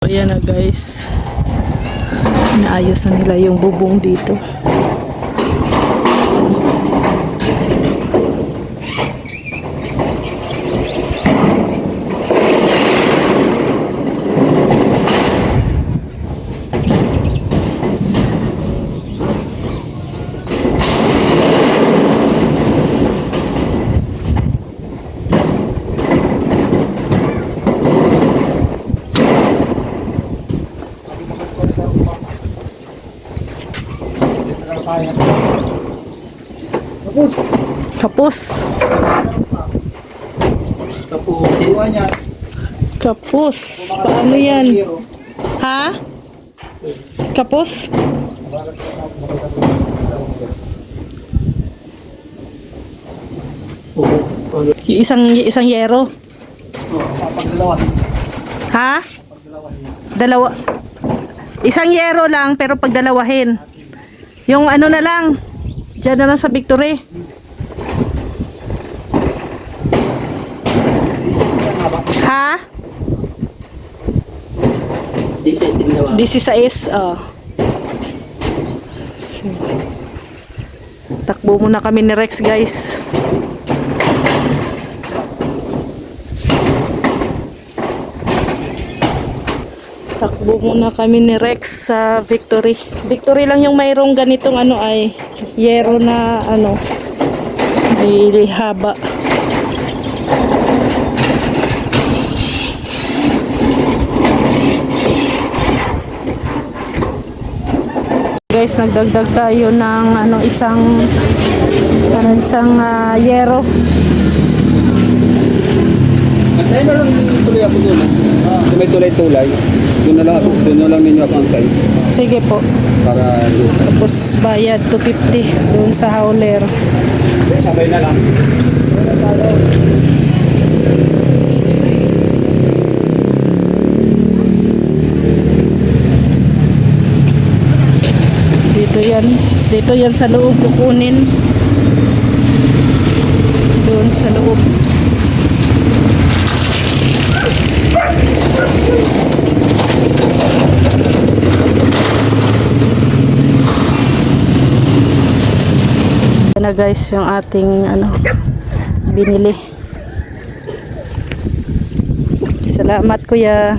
Ayan na guys, inaayos na nila yung bubong dito. Kapus. Kapus. Paano yan? Ha? Kapus? Yung isang yero. Ha? Dalawa. Isang yero lang pero pagdalawahin. Yung ano na lang. Diyan na lang sa Victory. Ha? 16 din daw. 16, oh. Takbo muna kami ni Rex, guys. Takbo muna kami ni Rex sa Victory. Victory lang yung mayroong ganitong ano ay yero na ano may haba. Guys, nagdagdag tayo ng ano isang yero. Ay, na lang tuloy ako doon. May tulay-tulay. Doon na lang ninyo ako antay. Sige po. Para doon. Tapos bayad 250 doon sa hauler. Sabay na lang. Dito yan sa loob kukunin. Doon sa loob. Yan na guys yung ating ano binili. Salamat kuya.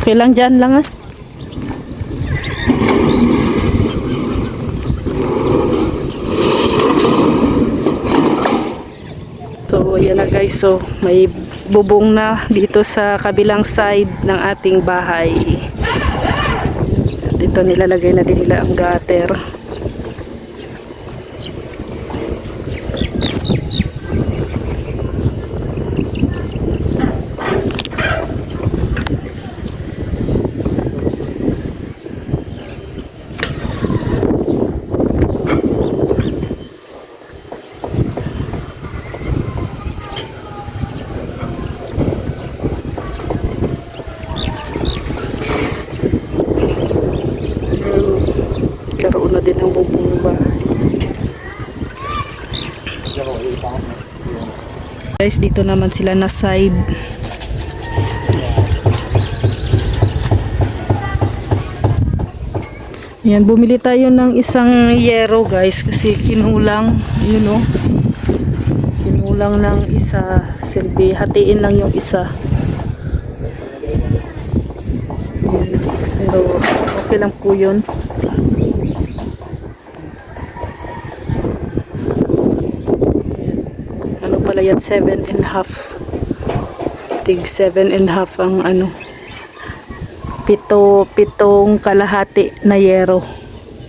Okay lang dyan lang ah. So ayan na guys, so may bubong na dito sa kabilang side ng ating bahay. Dito nilalagay na din nila ang gutter. Karoon na din ang bubong bahay. Guys, dito naman sila na side. Yan, bumili tayo ng isang yero guys kasi kinulang, you know. Kinulang ng isa, silbi hatiin lang yung isa. Yan. Pero okay lang po yun. Ano pala yan, 7.5. Tig 7.5 ang ano. Pitong kalahati na yero.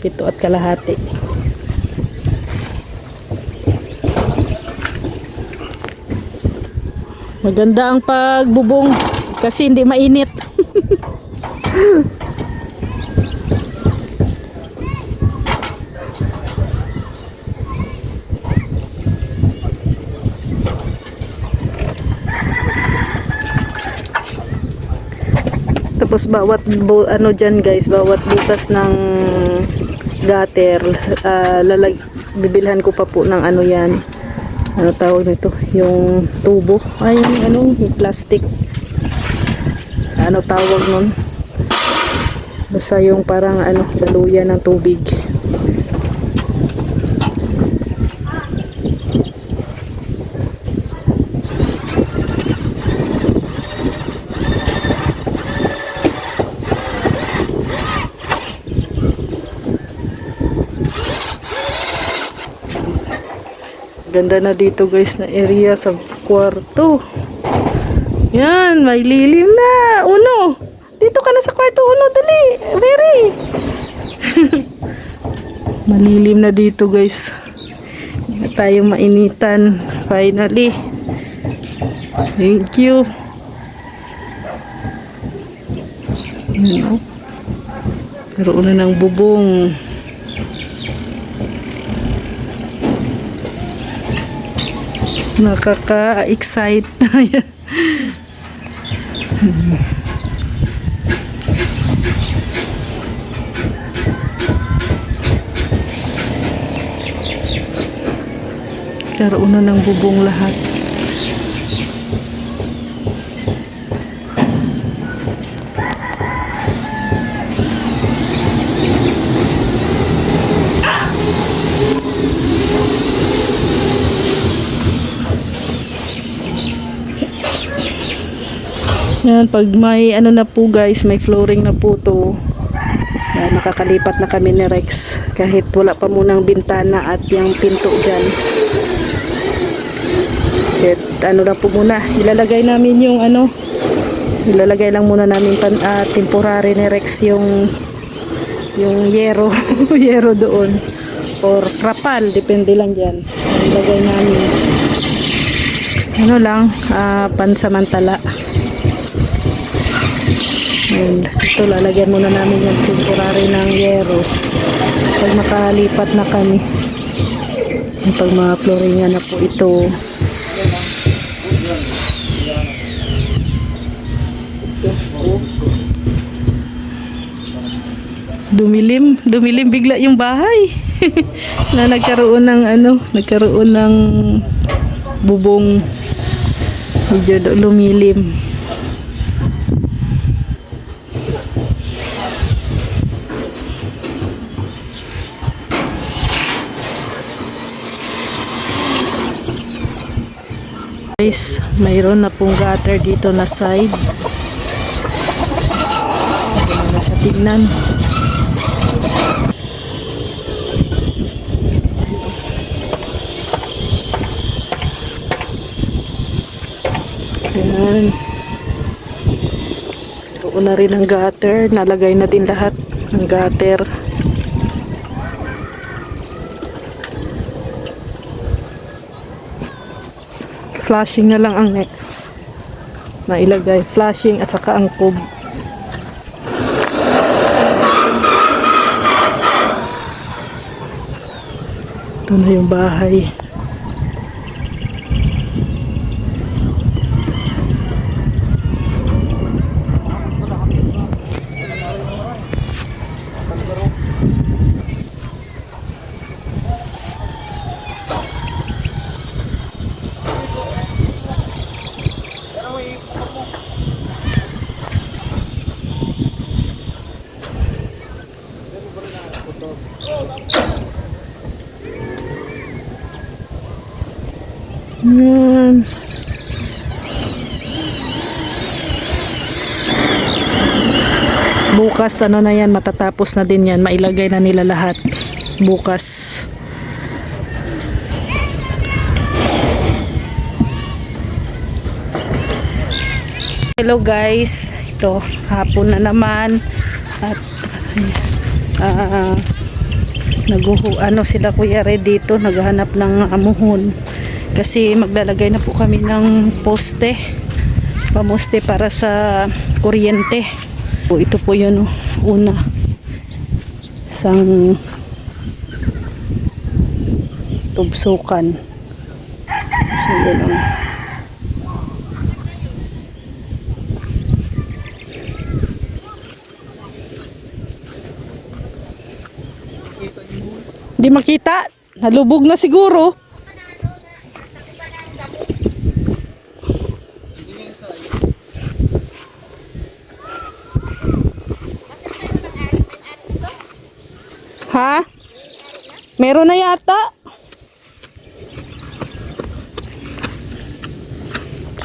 7 at kalahati. Maganda ang pagbubong kasi hindi mainit. Tapos bawat ano dyan guys, bawat butas ng gutter, bibilhan ko pa po ng ano yan. Ano tawag nito? Yung tubo. Ay, yung plastic. Ano tawag nun? Basta yung parang daluyan ng tubig. Ganda na dito guys na area sa kwarto. Yan, may lilim na. Uno, dito ka na sa kwarto. Uno, dali. Very. Malilim na dito guys. Hindi na tayo mainitan. Finally. Thank you. Yan, oh. Karoon na ng bubong. Nakaka-excite na yan. Karoon na ng bubong lahat. Yan, pag may na po guys, may flooring na po to. Yan, nakakalipat na kami ni Rex. Kahit wala pa munang bintana at yung pinto dyan. Kahit na po muna. Ilalagay namin yung ilalagay lang muna namin temporary ni Rex yung yero. Yero doon. Or krapal, depende lang dyan. Ilalagay namin. Pansamantala. And ito lalagyan muna namin yung temporary ng yero pag makalipat na kami. Pag mga flooringan na po ito. Dumilim bigla yung bahay. Na nagkaroon ng bubong. Medyo lumilim. Guys, mayroon na pong gutter dito na side. Ano na sa tignan. Ayan. Mayroon na rin ang gutter. Nalagay na din lahat ng gutter. Flashing na lang ang next na ilagay, flashing at saka ang tube. Ito na yung bahay. Yan. Bukas na yan, matatapos na din yan, mailagay na nila lahat bukas. Hello guys, ito hapon na naman at sila Kuya Red dito naghahanap ng amuhon kasi maglalagay na po kami ng pamoste para sa kuryente. Ito po yun una isang tubsukan. So yun Hindi makita. Nalubog na siguro. Ha? Meron na yata.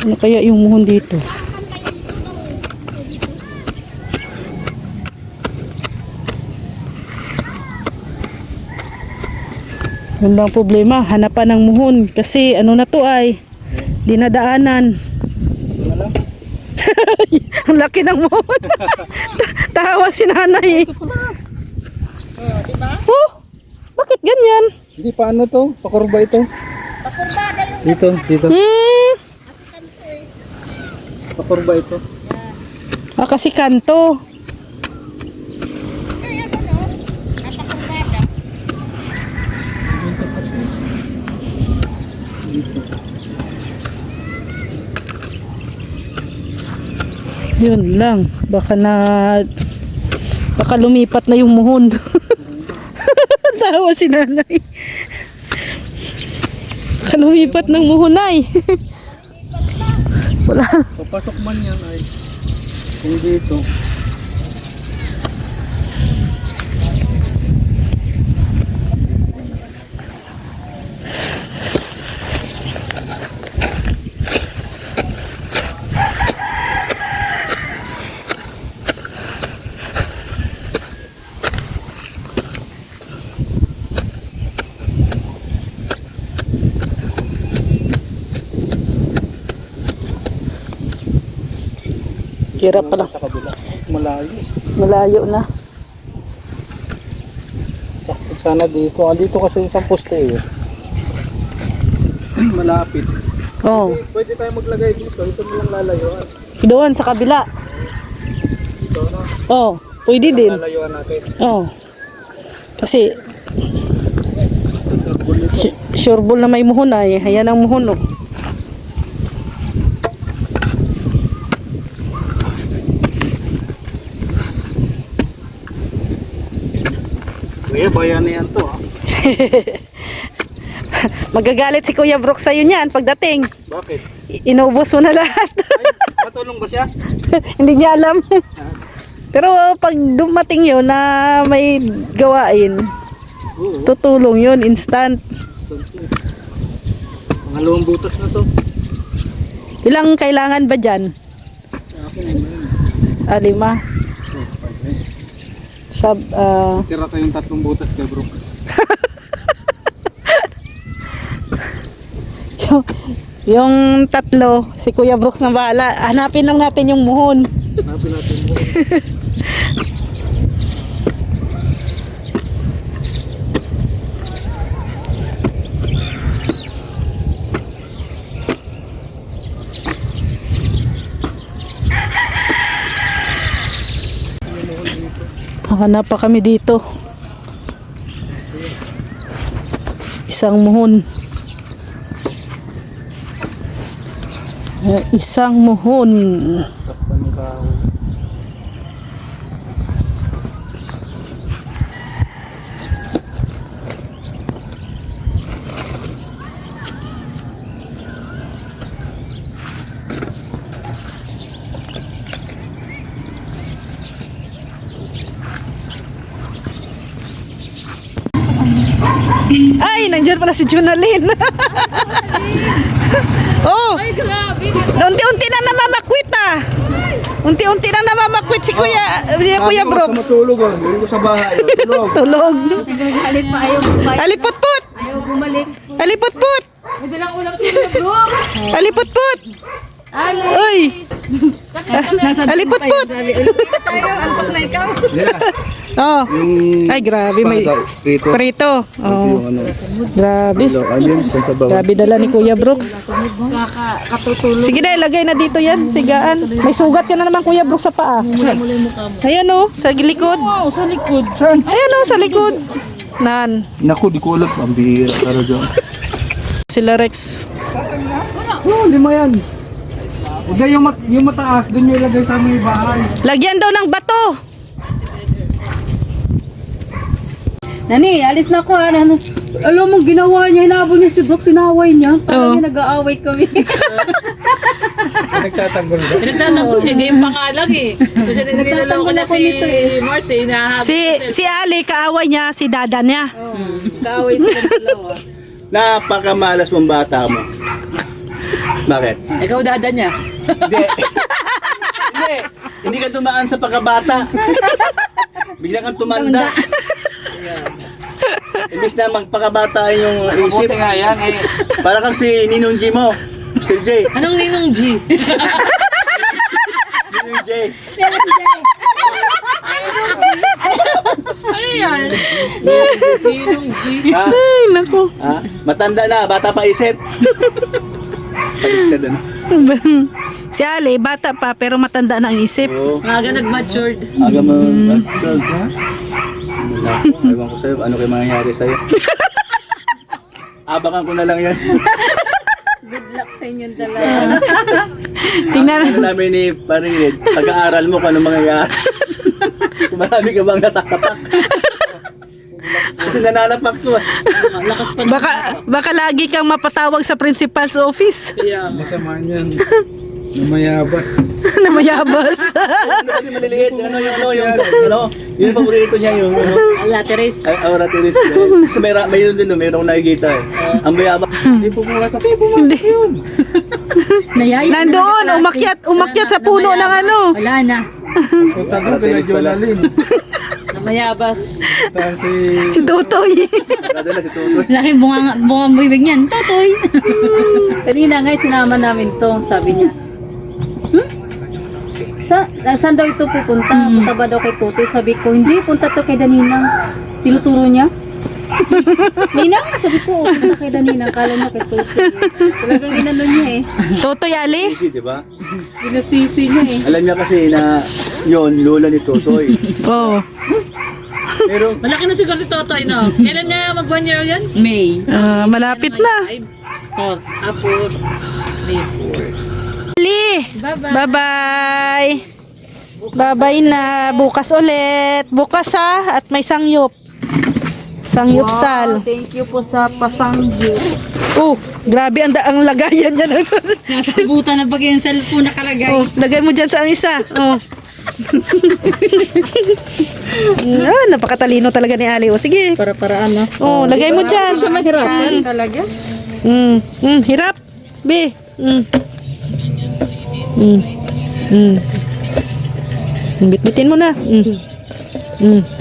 Ano kaya yung muhon dito? Yun lang problema, hanapan ng muhon kasi ano na to ay dinadaanan. Ang laki ng muhon. Tawa si nanay. Oh, bakit ganyan? Hindi pa ano to? Pakurba ito? Dito, dito. Pakurba ito. Ah, kasi kanto. Yun lang, baka lumipat na yung muhon. Tawa si nanay. Baka lumipat ng muhon ay. Wala. Papasok man yan ay. Kung dito. Hirap pala. Sa kabila. Malayo. Malayo na. Sakto sana dito. Dito kasi isang poste eh. Malapit. Oh. Pwede tayo maglagay dito. Ito mo lang lalayuan. Doon sa kabila. Ito na. Oh, pwede din. Lalayuan natin. Oh. Kasi Circle ito. sureball na may muhon ay. Ayan ang muhon oh. Kuya, bayan na yan to ha. Magagalit si Kuya Brooks sa'yo niyan pagdating. Bakit? Inubos mo na lahat. Matulong ba siya? Hindi niya alam. Pero pag dumating yun na may gawain, Oo. tutulong yun, instant. Pangalawang butas na to. Ilang kailangan ba dyan? Akin naman. 5. Sab, Tira tayong 3 butas kay Brooks. yung 3, si Kuya Brooks na bahala. Hanapin lang natin yung muhon. Hanapin natin mo. Hanap pa kami dito. Isang muhon. Isang muhon. Takpan ng kahoy. Ay, nandiyan pala si Junalyn. Oh, Ay, grabe. unti-unti na namamakwit ah. Unti-unti na namamakwit si Kuya Brooks. Matulog ah. Hindi ko sa bahay. Tulog. Tulog. Galit pa, ayaw bumalik. Aliputput. Ayaw bumalik. Aliputput. May dalang ulam si Kuya Brooks. Aliputput. Ali. Uy. Nasa Aliputput. Oh. Ay, grabe. May Prito. prito. Oh. Ano? Grabe. Ayun, sa bawah. Grabe dala ni Kuya Brooks. Katutulog. Sige na, ilagay na dito yan. Sigaan. May sugat ka na naman Kuya Brooks sa paa. Mula yung mukha mo. Ayan o, sa likod. Oo, sa likod. Ayan o, sa likod. Nan. Naku, di ko alam. Ang bihira ka rin dyan. Sila Rex. Oh, 5 yan. Huwag na yung mataas. Doon nyo ilagay sa may bahay. Lagyan daw ng bato. Nani, alis na ako ha. Alam mo, ginawa niya, hinabol niya si Brooke, sinaway niya. Parang nag-aaway kami. Nagtatanggol ba? Pinagtatanggol niya, hindi yung pangalag eh. Kasi niloloko na si Mars eh. Si Ali, kaaway niya, si dada niya. Kaaway sila dalawa. Napakamalas mong bata mo. Bakit? Ikaw dada niya. Hindi. Hindi. Hindi ka dumaan sa pagkabata. Bigla kang tumanda. Imbis na magpakabata yung isip. Buti nga yan eh. Para kang si Ninong G mo. Mr. J. Anong Ninong G? Ninong J. Ano yan? Ninong G. Ha? Ay, naku. Ha? Matanda na, bata pa isip. Paligtad ano? Si Ali, bata pa, pero matanda na ang isip. Oo. Aga nag-matured. Aga mo. Ewan ko sa'yo, ano kayo mangyayari sa'yo? Abangan ko na lang yan. Good luck sa inyong dalawa. Tingnan. Ano namin ni Parilid, pag-aaral mo kung ano mangyayari. Kung marami ka bang nasasapak. Kasi nananapak ko. Lakas pa Baka lagi kang mapatawag sa principal's office. Yeah. Masama niyan. Namayabas. Na mayabas. Ano kasi maliliit, ano yung yung paborito niya yung Lateris. ay aura tiris. Kasi mayroon din, mayroong nakikita eh. Ang bayabak. Hindi pumasok. Hindi pumasok yun. Nayaya Nandoon, umakyat sa puno ng ano. Wala na. Punta doon kay Jonalyn. Namayabas. Tapos si... Si Tutoy. Nado na si Tutoy. Laki bunga bibig niyan. Totoy. Kanina nga sinama namin to, sabi niya. Saan daw ito pupunta? Punta ba daw kay Totoy? Sabi ko, hindi, punta to kay Daninang. Tinuturo niya. Ninang? Sabi ko, punta kay Daninang. Kala niya kay Totoy. Talagang inano niya eh. Tutoy Ali. Easy, di ba? Pinasisi niya eh. Alam niya kasi na yon lola ni Tutoy. Oh. Pero Malaki na siguro si Totoy, no? Kailan nga mag 1 year yan? May. Malapit na. 4. May 4. Ali. Bye-bye. Bye-bye na. Bukas ulit. Bukas ha. At may sangyup. Sangyupsal. Thank you po sa pasanggi. Oh, grabe ang lagayan niya. Nasa buta na bagay yung cellphone nakalagay. Oh, lagay mo dyan sa ang isa. Oh. Napakatalino talaga ni Ali. O sige. Para ano? Oh, lagay mo dyan. Siya mahirapan talaga. Hirap. B. Bitbitin mo na.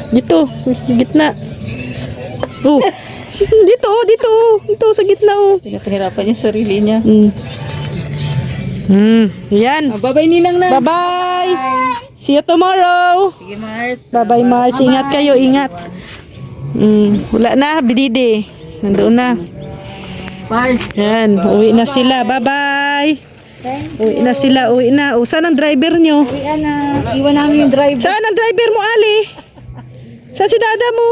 Dito, gitna. Oh. Dito sa gitna oh. Pinapahirapan niya sarili niya. Yan. Bye-bye Ninang na. Bye-bye. See you tomorrow. Sige Mars. Bye-bye Mars. Ingat kayo, ingat. Wala na, bidide. Nandoon na. Mars. Yan, uwi na sila. Bye-bye. Uwi na sila, uwi na. O, saan ang driver nyo? Uwi na. Iwan namin yung driver. Saan ang driver mo, Ali? Saan si dada mo?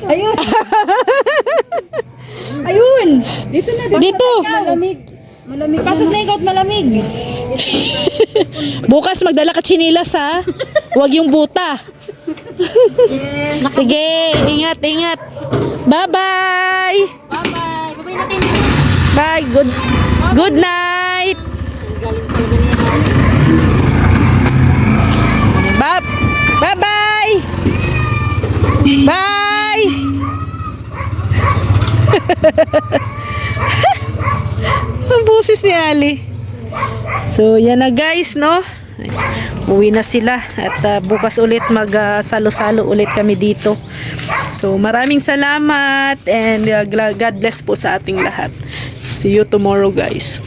Ayun. Ayun. Dito na. Dito. Malamig. Malamig. Pasok na ikaw at malamig. Bukas magdala ka tsinilas ha. Huwag yung buta. Sige, ingat, ingat. Bye-bye. Bye-bye. Bye-bye natin. Bye. Good night. Bye-bye. Bye. Ang boses ni Ali. So, yan na guys, no? Uwi na sila at bukas ulit mag-salo-salo ulit kami dito. So, maraming salamat and God bless po sa ating lahat. See you tomorrow, guys.